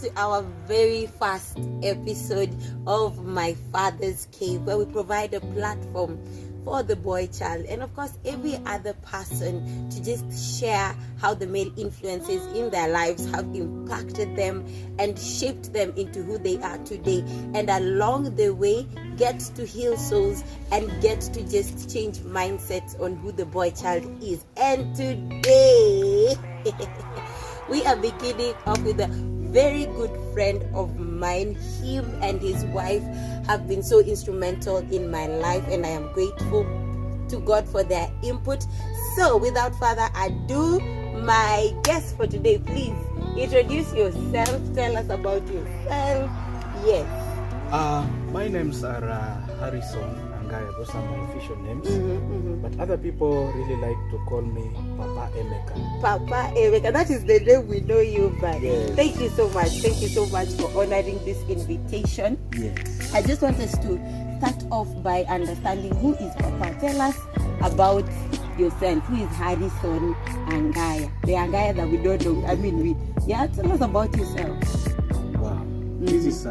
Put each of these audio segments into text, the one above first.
to our very first episode of My Father's Cave, where we provide a platform for the boy child and of course every other person to just share how the male influences in their lives have impacted them and shaped them into who they are today, and along the way get to heal souls and get to just change mindsets on who the boy child is. And today we are beginning off with a very good friend of mine. Him and his wife have been so instrumental in my life, and I am grateful to God for their input. So without further ado, my guest for today, please introduce yourself. Tell us about yourself. Yes. My names are Harrison, Angaya. Those are my official names. But other people really like to call me Papa Emeka. Papa Emeka, that is the name we know you by. Yes. Thank you so much. Thank you so much for honoring this invitation. Yes. I just want us to start off by understanding who is Papa. Tell us about yourself. Who is Harrison Angaya? The Angaya that we don't know. Tell us about yourself. Wow. This is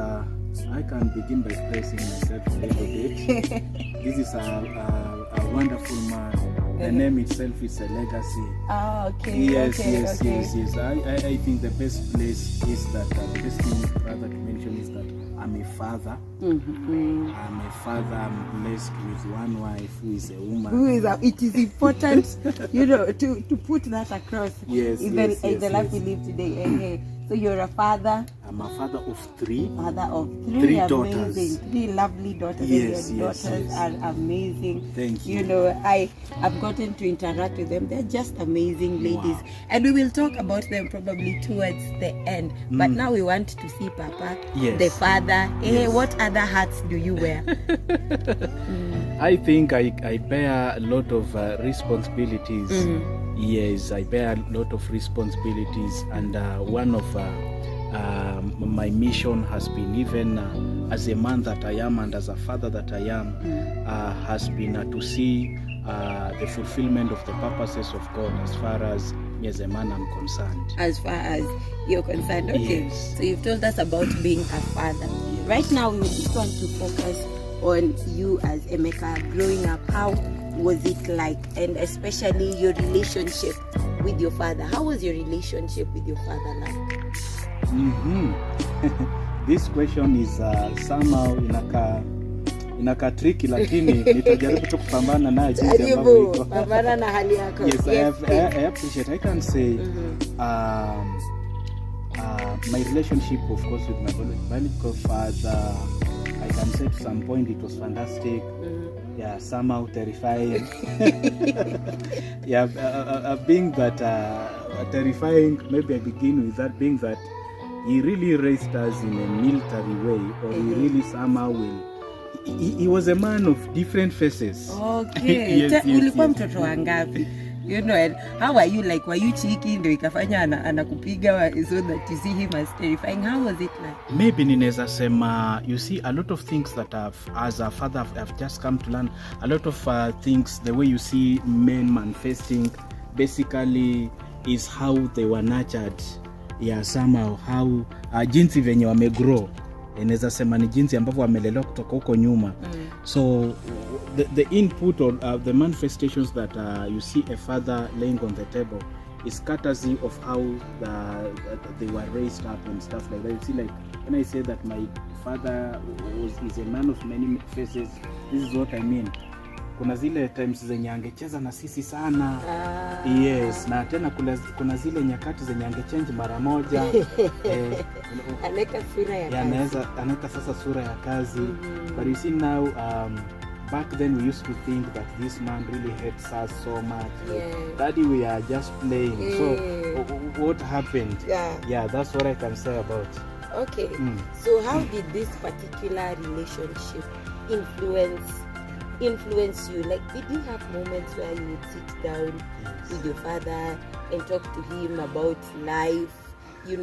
I can begin by praising myself a little bit. This is a wonderful man. The name itself is a legacy. Okay. Yes. I think the best place is that the best thing rather to mention is that I'm a father. I'm a father. I'm blessed with one wife who is a woman. It is important, to put that across. Yes, in the life we live today. So you're a father. I'm a father of three. Father of three. Three amazing daughters. 3 lovely daughters. Yes, and your daughters are amazing. Thank you. I've gotten to interact with them. They're just amazing ladies. Wow. And we will talk about them probably towards the end. But now we want to see Papa, the father. Hey, what other hats do you wear? I think I bear a lot of responsibilities. Yes, I bear a lot of responsibilities, and one of my mission has been, even as a man that I am and as a father that I am, has been to see the fulfillment of the purposes of God as far as me as a man I'm concerned. As far as you're concerned, okay. Yes. So you've told us about being a father. Yes. Right now we just want to focus on you as Emeka growing up. How was it like, and especially your relationship with your father? How was your relationship with your father like? This question is somehow inaka tricky, lakini nitajaribu tu kupambana nayo jinsi ambavyo iko. Pambana na hali yako. Yes, I appreciate. I can say my relationship, of course, with my biological father, I can say to some point it was fantastic. Yeah, somehow terrifying. Being that terrifying, maybe I begin with that, being that he really raised us in a military way, or he really somehow will. He was a man of different faces. Okay. Ulikuwa mtoto wangapi? And how are you, like, were you cheeky ndio ikafanya anakupiga so that you see him as terrifying? How was it like? Maybe ninaweza sema, you see, a lot of things that as a father I've just come to learn, a lot of things, the way you see men manifesting basically is how they were nurtured. Somehow how jinsi venye wamegrow, inaweza sema ni jinsi ambavyo wamelelewa kutoka huko nyuma. So the input or the manifestations that you see a father laying on the table is courtesy of how they were raised up and stuff like that. You see, like when I say that my father is a man of many faces, this is what I mean. Kuna zile times zenye angecheza na sisi sana. Yes, na tena kuna zile nyakati zenye angechange mara moja. Anaweka sura ya kazi. Anaweka sasa sura ya kazi. But you see now, back then we used to think that this man really hates us so much. Daddy, we are just playing. So what happened? That's what I can say about. Okay. So how did this particular relationship influence you? Like, did you have moments where you would sit down with your father and talk to him about life? Did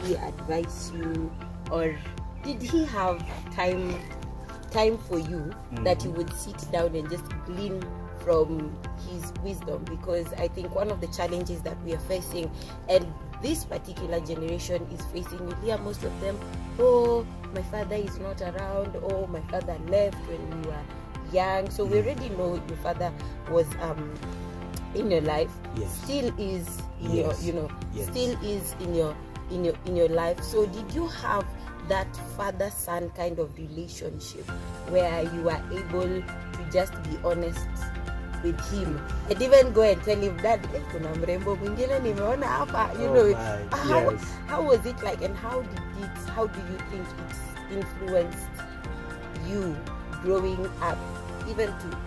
he advise you, or did he have time for you that you would sit down and just glean from his wisdom? Because I think one of the challenges that we are facing, and this particular generation is facing. You hear most of them, oh, my father is not around, oh, my father left when we were young. So we already know your father was in your life, still is in your, still is in your life. So did you have that father-son kind of relationship where you are able to just be honest with him and even go and tell him, Dad, kuna mrembo mwingine nimeona hapa, how was it like, and how do you think it influenced you growing up, even to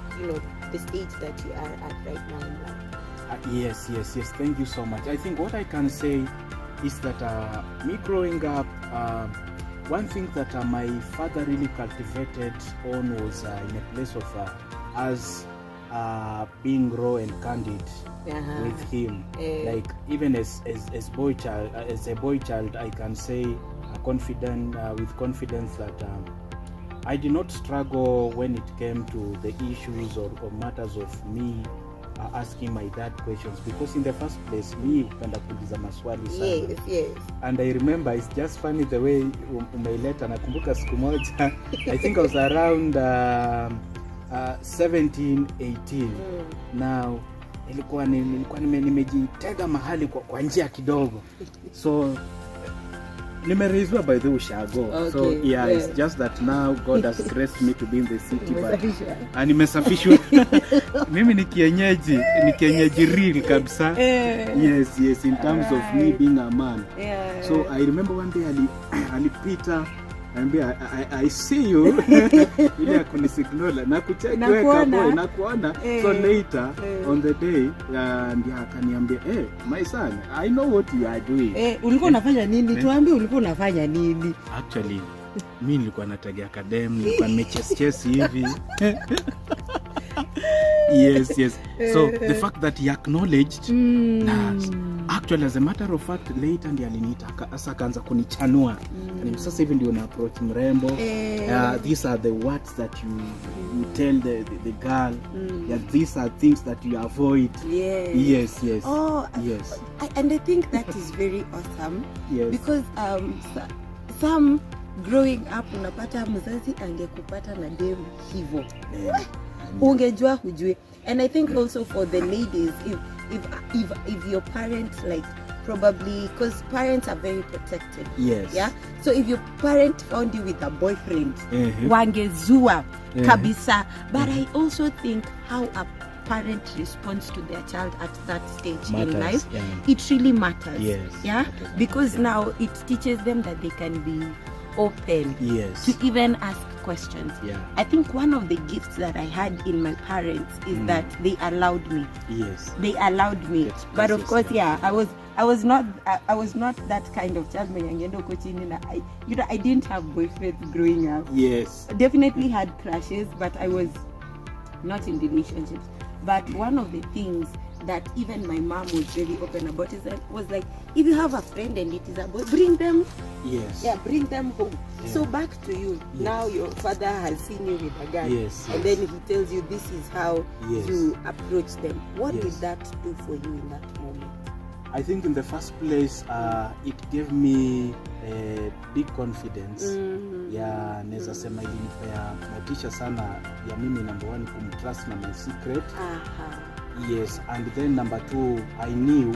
the stage that you are at right now in life? Yes, thank you so much. I think what I can say is that me growing up, one thing that my father really cultivated on was in a place of us being raw and candid with him. Like even as a boy child, I can say with confidence that I did not struggle when it came to the issues or matters of me asking my dad questions, because in the first place me hupenda kuuliza maswali sana. Yes. And I remember, it's just funny the way umeileta. Nakumbuka siku moja I think I was around 17, 18. Now nilikuwa nimejitega mahali kwa njia kidogo, so nimerizwa by the ushago. Okay, so it's just that now God has graced me to be in the city, but nimesafishwa. Mimi ni kienyeji real kabisa. Yes, in terms of me being a man. So I remember one day alipita anambia, I see you. Ile akunisignal na kucheka boy na kuona. So later on the day ndio akaniambia, my son, I know what you are doing. Ulikuwa unafanya nini? Tuambie ulikuwa unafanya nini? Actually mimi nilikuwa natagea academy, nilikuwa nimechess hivi. Yes. So the fact that he acknowledged actually, as a matter of fact, later ndiye aliniita sasa, akaanza kunichanua. Sasa hivi ndio na approach mrembo. These are the words that you tell the girl. These are things that you avoid. Yes. Yes. And I think that is very awesome. Because some growing up unapata mzazi angekupata na demu hivyo. Ungejua hujui. And I think also for the ladies, if your parents, like, probably, because parents are very protected. So if your parent found you with a boyfriend, wangezua kabisa. But I also think how a parent responds to their child at that stage in life, it really matters. Because now it teaches them that they can be open to even ask questions. I think one of the gifts that I had in my parents is that they allowed me. They allowed me. But of course, I was not that kind of child. I didn't have boyfriends growing up. Definitely had crushes, but I was not in relationships. But one of the things that even my mom was very open about was like, if you have a friend and it is a boy, bring them. Bring them home. So back to you. Now your father has seen you with a girl, and then he tells you this is how you approach them. What did that do for you in that moment? I think in the first place, it gave me a big confidence. Naweza sema ilinipea motisha sana ya mimi, number one, kumtrust na my secret. Yes, and then number two, I knew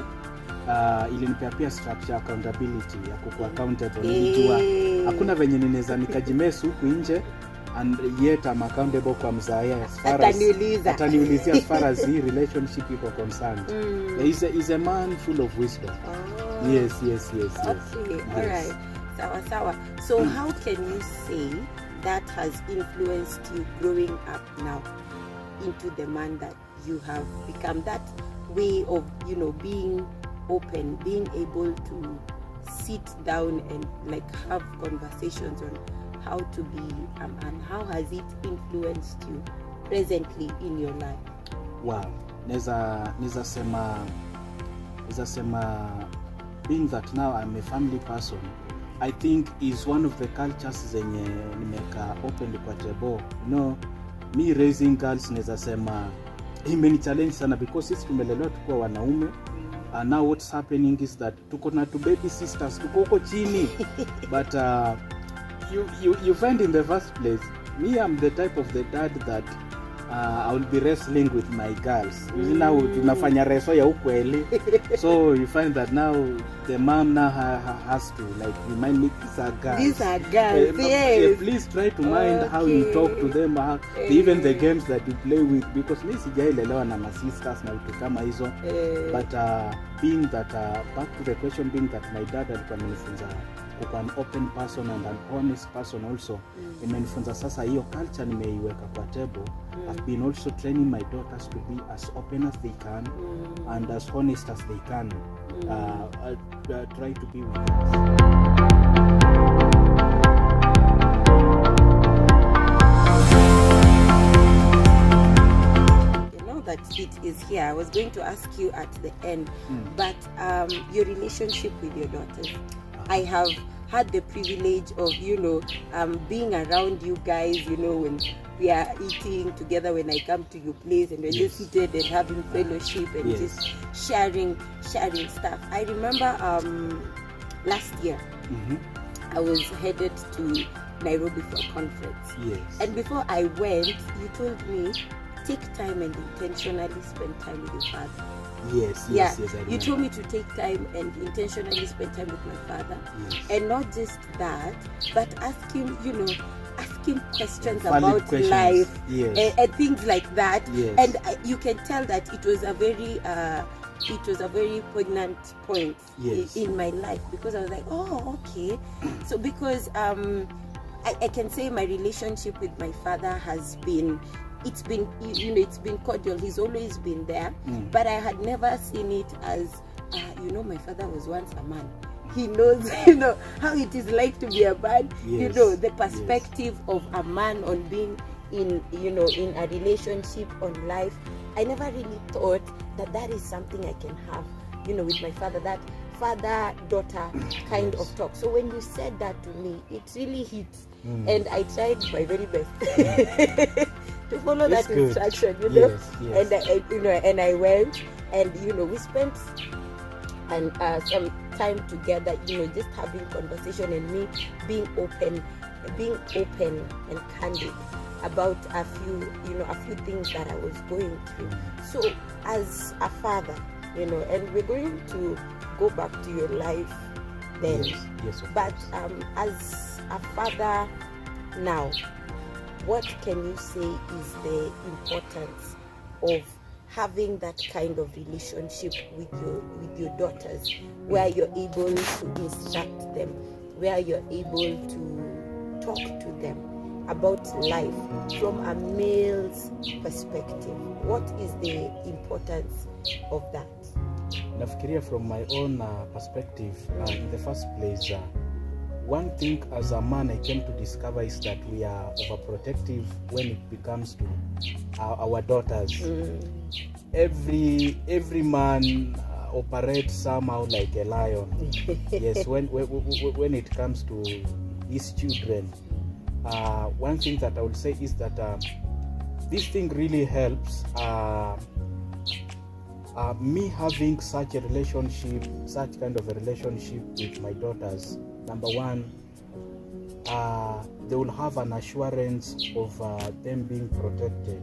ilinipea pia structure, accountability ya kuku accountable. Nilijua hakuna venye ninaweza nikajimesu huku nje and yet I'm accountable kwa mzaaya as far as ataniulizia as far as hii relationship iko concerned. Is a man full of wisdom. Yes. Okay, all right. Sawa. So how can you say that has influenced you growing up now into the man that you have become, that way of being open, being able to sit down and like have conversations on how to be and how has it influenced you presently in your life? Wow, neza sema being that now I'm a family person, I think is one of the cultures zenye nimeka open kwa table. Me raising girls, neza sema imeni challenge sana, because sisi tumelelewa tukua wanaume now what's happening is that tuko na two baby sisters tuko huko chini but you find in the first place, me, I'm the type of the dad that I will be wrestling with my girls. You see, now tunafanya reso ya ukweli. So you find that now the mom now has to like remind me, these are girls. These are girls, yes. Please try to mind how you talk to them, even the games that you play with, because mi sijailelewa na my sisters na vitu kama hizo. But being that back to the question, being that my dad alikuwa amenifunza kuwa an open person and an honest person also, imenifunza sasa hiyo culture nimeiweka kwa table. I've been also training my daughters to be as open as they can and as honest as they can. Try to be with us. That it is here. I was going to ask you at the end, but your relationship with your daughters. I have had the privilege of, being around you guys, when we are eating together, when I come to your place and we're just seated and having fellowship and just sharing stuff. I remember last year, I was headed to Nairobi for a conference. Yes. And before I went, you told me, take time and intentionally spend time with your father. Yes, you told me to take time and intentionally spend time with my father. Yes. And not just that, but ask him questions Valid about questions. life, Yes. and things like that. Yes. And you can tell that it was a very poignant point in my life, because I was like, oh, okay. So because I can say my relationship with my father has been, it's been cordial. He's always been there, but I had never seen it as, my father was once a man. He knows, how it is like to be a man. Yes. The perspective of a man on being in a relationship, on life. I never really thought that is something I can have, with my father, that father-daughter kind of talk. So when you said that to me, it really hits. And I tried my very best to follow that instruction, Yes. And I went, and we spent some time together, just having conversation, and me being open and candid about a few things that I was going through. So as a father, and we're going to go back to your life then. Yes, but as a father now, what can you say is the importance of having that kind of relationship with your daughters, where you're able to instruct them, where you're able to talk to them about life from a male's perspective? What is the importance of that? Nafikiria from my own perspective, in the first place, one thing as a man I came to discover is that we are overprotective when it comes to our daughters. Every man operates somehow like a lion. Yes, when it comes to his children, one thing that I would say is that this thing really helps me having such kind of a relationship with my daughters. Number one, they will have an assurance of them being protected.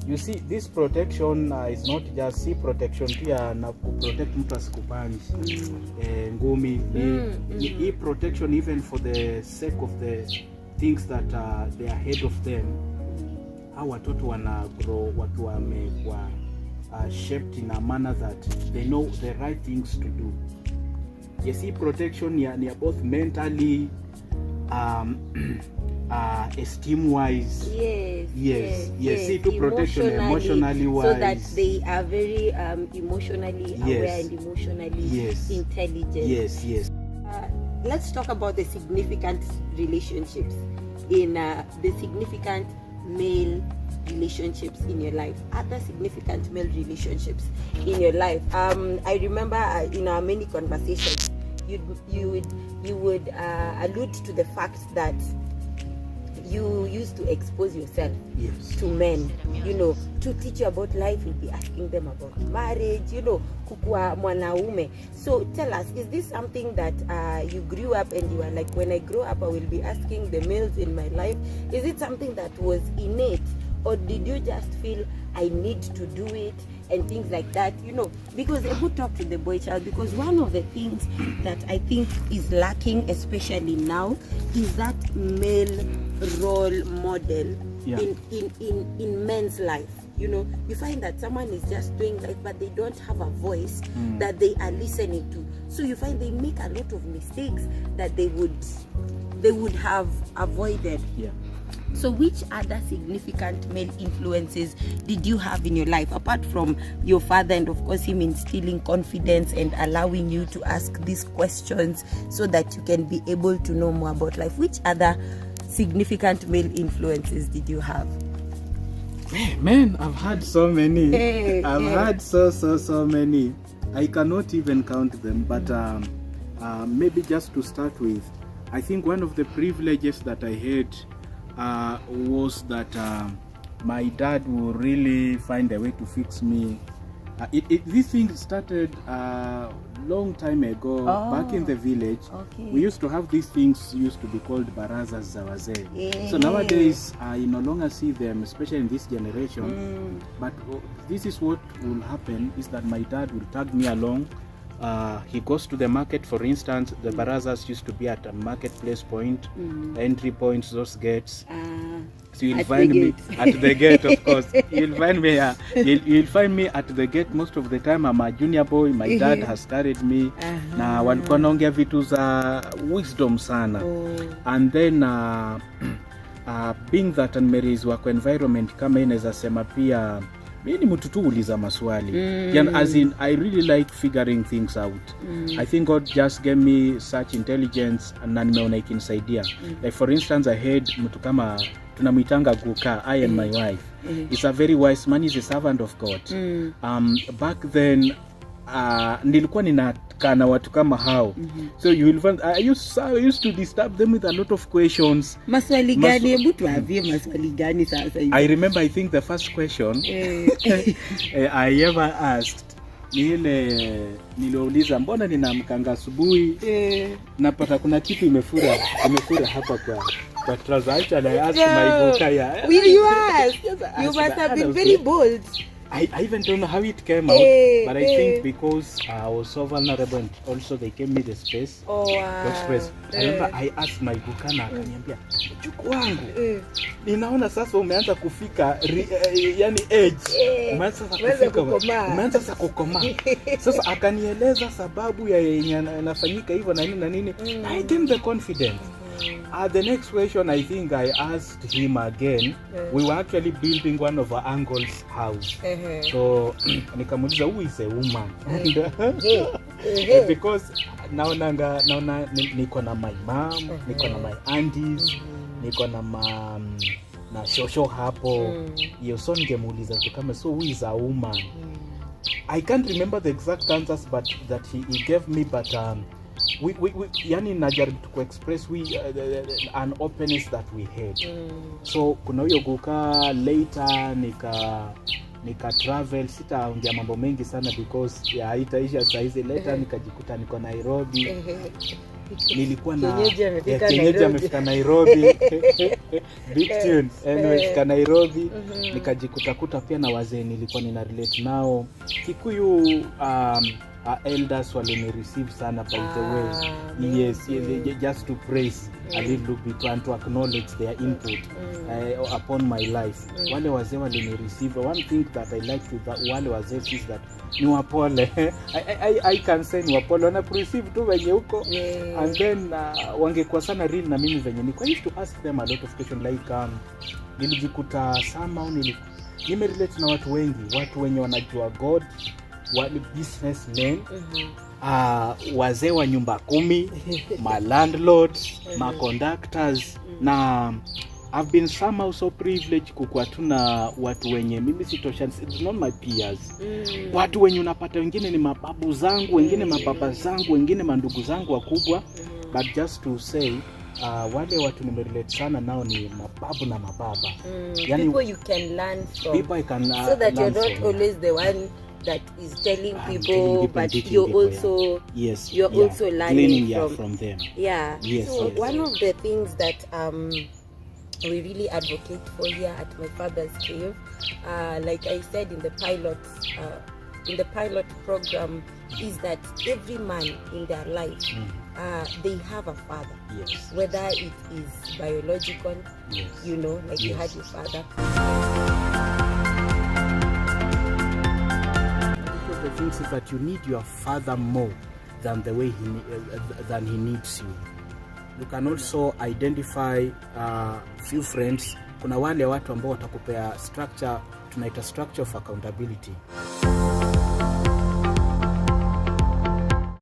You see, this protection is not just protection pia na protect mtu asikupanji ngumi. Hii protection even for the sake of the things that they are ahead of them. How watoto wana grow wakiwa wamekuwa shaped in a manner that they know the right things to do. Yes, hii protection ni both mentally, esteem wise. Yes. See, to protection emotionally wise, so that they are very emotionally aware and emotionally intelligent. Yes. Let's talk about the significant relationships in the significant male relationships in your life. Other significant male relationships in your life. I remember in our many conversations, you would allude to the fact that you used to expose yourself Yes. to men, you know, to teach you about life. You'll be asking them about marriage, you know, kukua mwanaume. So tell us, is this something that you grew up and you are like, when I grow up I will be asking the males in my life? Is it something that was innate, or did you just feel I need to do it and things like that, you know? Because I would talk to the boy child, because one of the things that I think is lacking, especially now, is that male role model in men's life. You know, you find that someone is just doing life, but they don't have a voice that they are listening to. So you find they make a lot of mistakes that they would have avoided. Yeah. So which other significant male influences did you have in your life, apart from your father and of course him instilling confidence and allowing you to ask these questions so that you can be able to know more about life? Which other significant male influences did you have? Man, I've had so many. I've had so many. I cannot even count them. But maybe just to start with, I think one of the privileges that I had was that my dad would really find a way to fix me. This thing started long time ago, back in the village. Okay. We used to have these things used to be called barazas za wazee. So nowadays you no longer see them, especially in this generation. But this is what will happen, is that my dad will tag me along. He goes to the market, for instance. The barazas used to be at a marketplace point, entry points, those gates. So you'll find me at the gate, of course. You'll find me you'll find me at the gate most of the time. I'm a junior boy. My dad has carried me. Na walikuwa naongea vitu za wisdom sana. And then being that nimerizwa kwa environment kama inaweza sema pia mimi ni mtu tu uliza maswali. As in, I really like figuring things out. I think God just gave me such intelligence na nimeona ikinisaidia. Like for instance, I had mtu kama tunamuitanga Guka, I and my wife. He's a very wise man, he's a servant of God. Back then nilikuwa ninakaa na watu kama hao. So you will find I used to disturb them with a lot of questions. Maswali gani? Hebu tuambie maswali gani sasa hivi? I remember, I think the first question I ever asked ni ile niliuliza, mbona ninaamkanga asubuhi napata kuna kitu imefura hapa kwa trouser. Actually, I asked my Angaya. Will you ask? You must have been very bold. I even don't know how it came out, but I think because I was so vulnerable and also they gave me the space. The space. I remember I asked my Bukana, akaniambia, mchuku wangu, ninaona sasa umeanza kufika yani age. Umeanza sasa kukoma. Sasa akanieleza sababu ya inafanyika hivyo na nini. I gave the confidence. The next question, I think I asked him again. We were actually building one of our uncle's house. So nikamuuliza, who is a woman? Because naona niko na my mom, niko na my aunties, niko na shosho hapo. So ningemuuliza tu kama, so who is a woman? I can't remember the exact answers but that he gave me, but we yani najaribu to express an openness that we had. So kuna hiyo Guka, later nika travel, sitaongea mambo mengi sana because haitaisha saizi. Later nikajikuta niko Nairobi. Nilikuwa na kienyeji amefika Nairobi. Big tune. Amefika Nairobi. Nikajikuta pia na wazee nilikuwa nina relate nao. Kikuyu elders walini receive sana, by the way. Yes, just to praise a little bit and to acknowledge their input upon my life. Wale wazee walini receive. One thing that I like with wale wazee is that ni wapole. I can say ni wapole. Wana receive tu wenye huko. And then wangekuwa sana real na mimi venye niko. I used to ask them a lot of questions like nilijikuta somehow nimerelate na watu wengi, watu wenye wanajua God, wale businessmen, wazee wa nyumba 10, ma landlords, ma conductors, na I've been somehow so privileged kukua tu na watu wenye mimi sitosha, it's not my peers. Watu wenye unapata wengine ni mababu zangu, wengine mababa zangu, wengine mandugu zangu wakubwa. But just to say, wale watu nimerelate sana nao ni mababu na mababa. Yani, people you can learn from. People I can so that you're not from, always the one that is telling people, but you're also also learning from them. Yeah. Yes, so yes. One of the things that we really advocate for here at my father's cave, like I said in the pilot program, is that every man in their life, they have a father. Yes. Whether it is biological, you know, like you had your father. One of the things is that you need your father more than the way than he needs you. You can also identify few friends. Kuna wale watu ambao watakupea structure, tunaita structure of accountability.